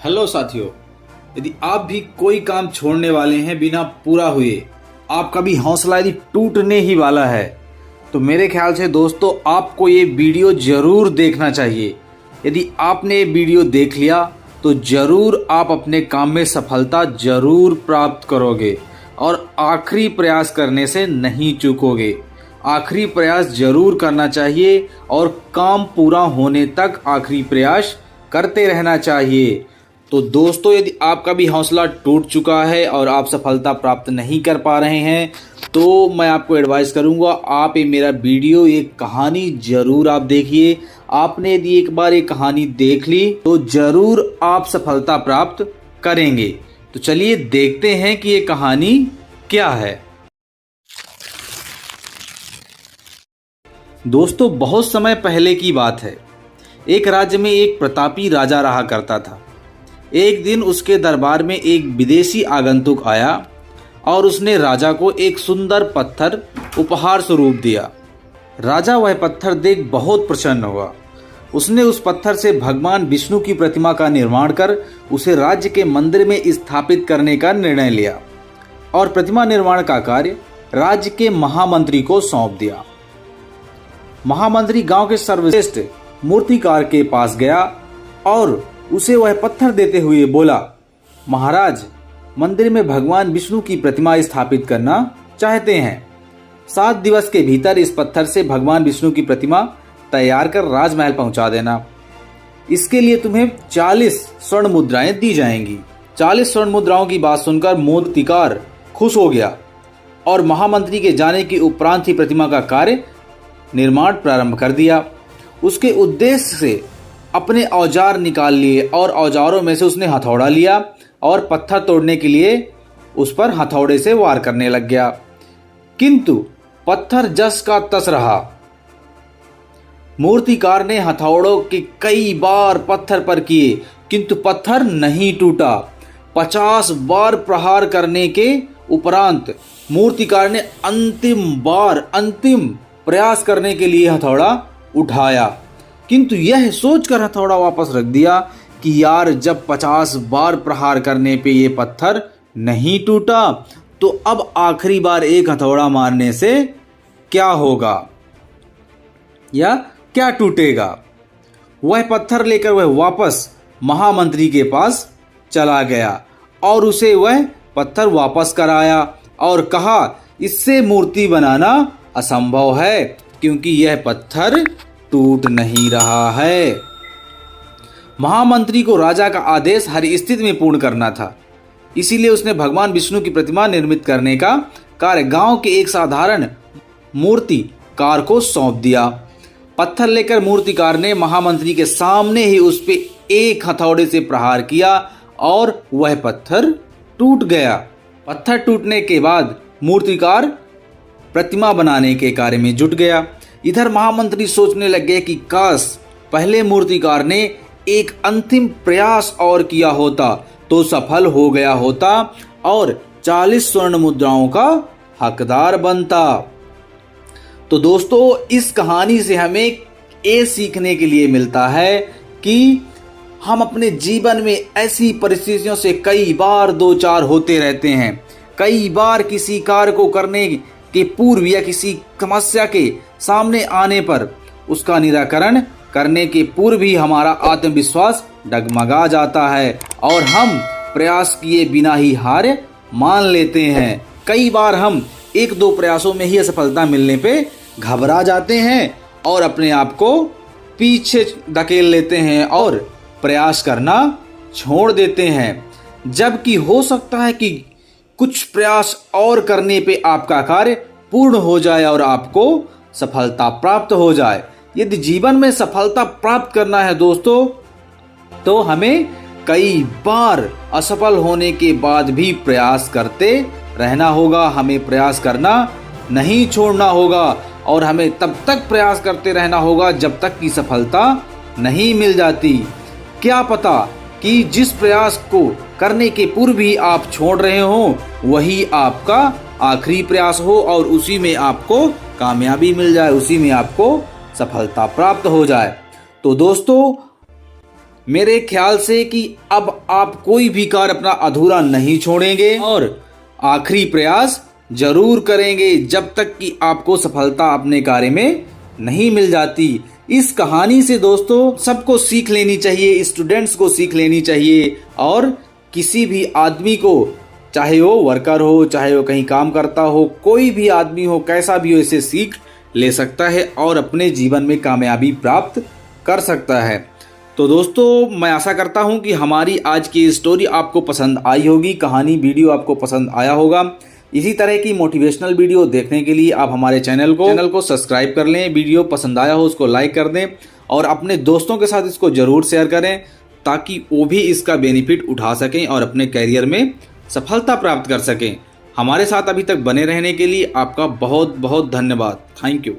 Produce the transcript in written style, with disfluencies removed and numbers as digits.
Hello साथियों, यदि आप भी कोई काम छोड़ने वाले हैं बिना पूरा हुए, आपका भी हौसला यदि टूटने ही वाला है, तो मेरे ख्याल से दोस्तों आपको ये वीडियो जरूर देखना चाहिए। यदि आपने ये वीडियो देख लिया तो जरूर आप अपने काम में सफलता जरूर प्राप्त करोगे और आखिरी प्रयास करने से नहीं चूकोगे। आखिरी प्रयास जरूर करना चाहिए और काम पूरा होने तक आखिरी प्रयास करते रहना चाहिए। तो दोस्तों, यदि आपका भी हौसला टूट चुका है और आप सफलता प्राप्त नहीं कर पा रहे हैं, तो मैं आपको एडवाइस करूंगा आप ये मेरा वीडियो, ये कहानी जरूर आप देखिए। आपने यदि एक बार ये कहानी देख ली तो जरूर आप सफलता प्राप्त करेंगे। तो चलिए देखते हैं कि ये कहानी क्या है। दोस्तों, बहुत समय पहले की बात है। एक राज्य में एक प्रतापी राजा रहा करता था। एक दिन उसके दरबार में एक विदेशी आगंतुक आया और उसने राजा को एक सुंदर पत्थर उपहार स्वरूप दिया। राजा वह पत्थर देख बहुत प्रसन्न हुआ। उसने उस पत्थर से भगवान विष्णु की प्रतिमा का निर्माण कर उसे राज्य के मंदिर में स्थापित करने का निर्णय लिया और प्रतिमा निर्माण का कार्य राज्य के महामंत्री को सौंप दिया। महामंत्री गांव के सर्वश्रेष्ठ मूर्तिकार के पास गया और उसे वह पत्थर देते हुए बोला, महाराज, मंदिर में भगवान विष्णु की प्रतिमा स्थापित करना चाहते हैं। 7 दिवस के भीतर इस पत्थर से भगवान विष्णु की प्रतिमा तैयार कर राजमहल पहुंचा देना। इसके लिए तुम्हें 40 स्वर्ण मुद्राएं दी जाएंगी। 40 स्वर्ण मुद्राओं की बात सुनकर मूर्तिकार खुश हो गया और महामंत्री के जाने के उपरांत ही प्रतिमा का कार्य निर्माण प्रारंभ कर दिया। उसके उद्देश्य से अपने औजार निकाल लिए और औजारों में से उसने हथौड़ा लिया और पत्थर तोड़ने के लिए उस पर हथौड़े से वार करने लग गया, किंतु पत्थर जस का तस रहा। मूर्तिकार ने हथौड़ों के कई बार पत्थर पर किए, किंतु पत्थर नहीं टूटा। 50 बार प्रहार करने के उपरांत मूर्तिकार ने अंतिम प्रयास करने के लिए हथौड़ा उठाया, किंतु यह सोचकर हथौड़ा वापस रख दिया कि यार, जब 50 बार प्रहार करने पे ये पत्थर नहीं टूटा तो अब आखिरी बार एक हथौड़ा मारने से क्या होगा या क्या टूटेगा। वह पत्थर लेकर वह वापस महामंत्री के पास चला गया और उसे वह पत्थर वापस कराया और कहा, इससे मूर्ति बनाना असंभव है क्योंकि यह पत्थर टूट नहीं रहा है। महामंत्री को राजा का आदेश हर स्थिति में पूर्ण करना था, इसीलिए उसने भगवान विष्णु की प्रतिमा निर्मित करने का कार्य गांव के एक साधारण मूर्तिकार को सौंप दिया। पत्थर लेकर मूर्तिकार ने महामंत्री के सामने ही उस पे एक हथौड़े से प्रहार किया और वह पत्थर टूट गया। पत्थर टूटने के बाद मूर्तिकार प्रतिमा बनाने के कार्य में जुट गया। इधर महामंत्री सोचने लग गए कि काश पहले मूर्तिकार ने एक अंतिम प्रयास और किया होता तो सफल हो गया होता और 40 स्वर्ण मुद्राओं का हकदार बनता। तो दोस्तों, इस कहानी से हमें ये सीखने के लिए मिलता है कि हम अपने जीवन में ऐसी परिस्थितियों से कई बार दो चार होते रहते हैं। कई बार किसी कार्य को करने के पूर्व या किसी समस्या के सामने आने पर उसका निराकरण करने के पूर्व भी हमारा आत्मविश्वास डगमगा जाता है और हम प्रयास किए बिना ही हार मान लेते हैं। कई बार हम 1-2 प्रयासों में ही असफलता मिलने पे घबरा जाते हैं और अपने आप को पीछे धकेल लेते हैं और प्रयास करना छोड़ देते हैं, जबकि हो सकता है कि कुछ प्रयास और करने पे आपका कार्य पूर्ण हो जाए और आपको सफलता प्राप्त हो जाए। यदि जीवन में सफलता प्राप्त करना है दोस्तों, तो हमें कई बार असफल होने के बाद भी प्रयास करते रहना होगा। हमें प्रयास करना नहीं छोड़ना होगा और हमें तब तक प्रयास करते रहना होगा जब तक कि सफलता नहीं मिल जाती। क्या पता कि जिस प्रयास को करने के पूर्व ही आप छोड़ रहे हो वही आपका आखिरी प्रयास हो और उसी में आपको कामयाबी मिल जाए, उसी में आपको सफलता प्राप्त हो जाए। तो दोस्तों, मेरे ख्याल से कि अब आप कोई भी कार्य अपना अधूरा नहीं छोड़ेंगे और आखिरी प्रयास जरूर करेंगे जब तक कि आपको सफलता अपने कार्य में नहीं मिल जाती। इस कहानी से दोस्तों सबको सीख लेनी चाहिए, स्टूडेंट्स को सीख लेनी चाहिए और किसी भी आदमी को, चाहे वो वर्कर हो, चाहे वो कहीं काम करता हो, कोई भी आदमी हो, कैसा भी हो, इसे सीख ले सकता है और अपने जीवन में कामयाबी प्राप्त कर सकता है। तो दोस्तों मैं आशा करता हूं कि हमारी आज की स्टोरी आपको पसंद आई होगी, कहानी वीडियो आपको पसंद आया होगा। इसी तरह की मोटिवेशनल वीडियो देखने के लिए आप हमारे चैनल को सब्सक्राइब कर लें। वीडियो पसंद आया हो उसको लाइक कर दें और अपने दोस्तों के साथ इसको जरूर शेयर करें ताकि वो भी इसका बेनिफिट उठा सकें और अपने करियर में सफलता प्राप्त कर सकें। हमारे साथ अभी तक बने रहने के लिए आपका बहुत बहुत धन्यवाद। Thank you.